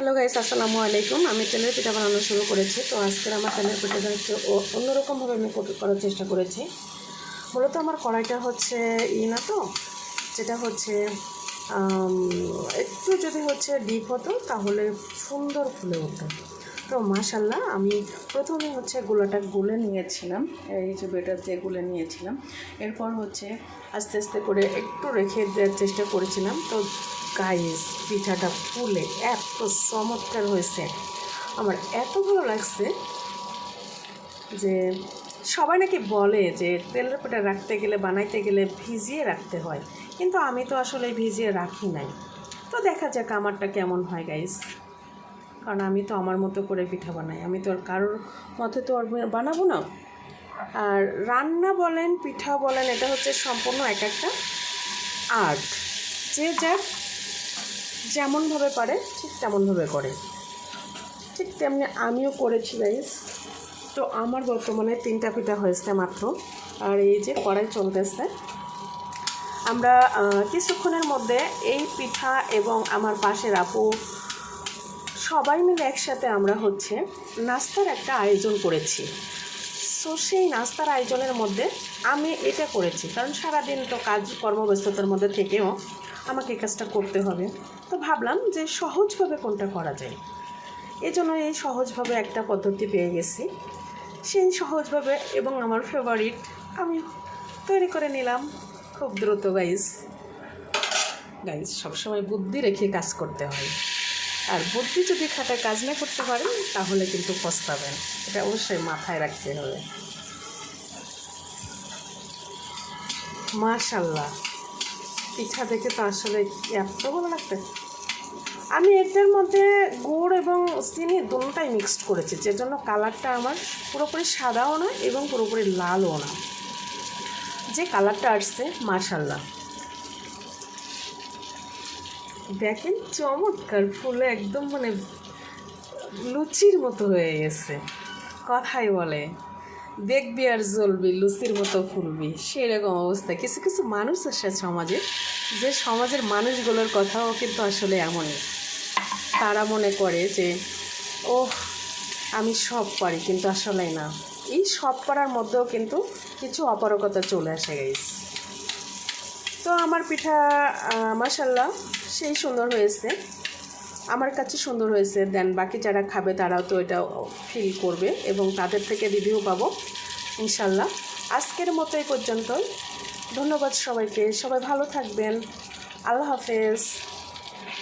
Hello guys, আসসালামু আলাইকুম। আমি তেলের পিঠা বানানো শুরু করেছি। তো আজকের আমার তেলের পিঠাটা হচ্ছে অন্যরকমভাবে আমি করার চেষ্টা করেছি। মূলত আমার কড়াইটা হচ্ছে না তো, যেটা হচ্ছে একটু যদি হচ্ছে ডিপ হতো তাহলে সুন্দর ফুলে উঠতো। তো মাশাল্লাহ, আমি প্রথমে হচ্ছে গোলাটা গুলে নিয়েছিলাম, এই যে বেটার দিয়ে গুলে নিয়েছিলাম। এরপর হচ্ছে আস্তে আস্তে করে একটু রেখে দেওয়ার চেষ্টা করেছিলাম। তো গাইস, পিঠাটা ফুলে এত চমৎকার হয়েছে, আমার এত ভালো লাগছে যে সবাই নাকি বলে যে তেলের পিঠা রাখতে গেলে, বানাইতে গেলে ভিজিয়ে রাখতে হয়, কিন্তু আমি তো আসলে ভিজিয়ে রাখি নাই। তো দেখা যাক আমারটা কেমন হয় গাইস, কারণ আমি তো আমার মতো করে পিঠা বানাই, আমি তো আর কারোর মতো তো আর বানাবো না। আর রান্না বলেন, পিঠা বলেন, এটা হচ্ছে সম্পূর্ণ এক একটা আর্ট। যে যার যেমনভাবে পারে ঠিক তেমনভাবে করে, ঠিক তেমনি আমিও করেছি গাইস। তো আমার বর্তমানে 3টা পিঠা হয়েছে মাত্র, আর এই যে কড়াই চলতেছে। আমরা কিছুক্ষণের মধ্যে এই পিঠা এবং আমার পাশের আপু সবাই মিলে একসাথে আমরা হচ্ছে নাস্তার একটা আয়োজন করেছি। সো সেই নাস্তার আয়োজনের মধ্যে আমি এটা করেছি, কারণ সারাদিন তো কাজ কর্মব্যস্ততার মধ্যে থেকেও আমাকে এই কাজটা করতে হবে। তো ভাবলাম যে সহজভাবে কোনটা করা যায়, এজন্য এই সহজভাবে একটা পদ্ধতি পেয়ে গেছি। সেই সহজভাবে এবং আমার ফেভারিট আমি তৈরি করে নিলাম খুব দ্রুত। গাইস সবসময় বুদ্ধি রেখে কাজ করতে হয়, আর বুদ্ধি যদি খাটায় কাজ না করতে পারেন তাহলে কিন্তু পস্তাবেন, এটা অবশ্যই মাথায় রাখতে হবে। মাশাল্লাহ, পিঠা দেখে তো আসলে এত ভালো লাগবে। আমি এটার মধ্যে গুড় এবং চিনি দুটোটাই মিক্সড করেছি, যে জন্য কালারটা আমার পুরোপুরি সাদাও না এবং পুরোপুরি লালও না, যে কালারটা আসছে মাশাল্লাহ। দেখেন চমৎকার ফুলে একদম মানে লুচির মতো হয়ে গেছে। কথাই বলে দেখবি আর জ্বলবি, লুচির মতো ফুলবি, সেরকম অবস্থা। কিছু কিছু মানুষ আছে সমাজে, যে সমাজের মানুষগুলোর কথাও কিন্তু আসলে এমনই। তারা মনে করে যে ও আমি সব পারি, কিন্তু আসলে না। এই সব পারার মধ্যেও কিন্তু কিছু অপারগতা চলে আসে গাইস। তো আমার পিঠা মাশাল্লাহ সেই সুন্দর হয়েছে, আমার কাছে সুন্দর হয়েছে। দেন বাকি যারা খাবে তারাও তো এটা ফিল করবে এবং তাদের থেকে রিভিউ পাবো ইনশাল্লাহ। আজকের মতো এই পর্যন্ত। ধন্যবাদ সবাইকে, সবাই ভালো থাকবেন। আল্লাহ হাফেজ।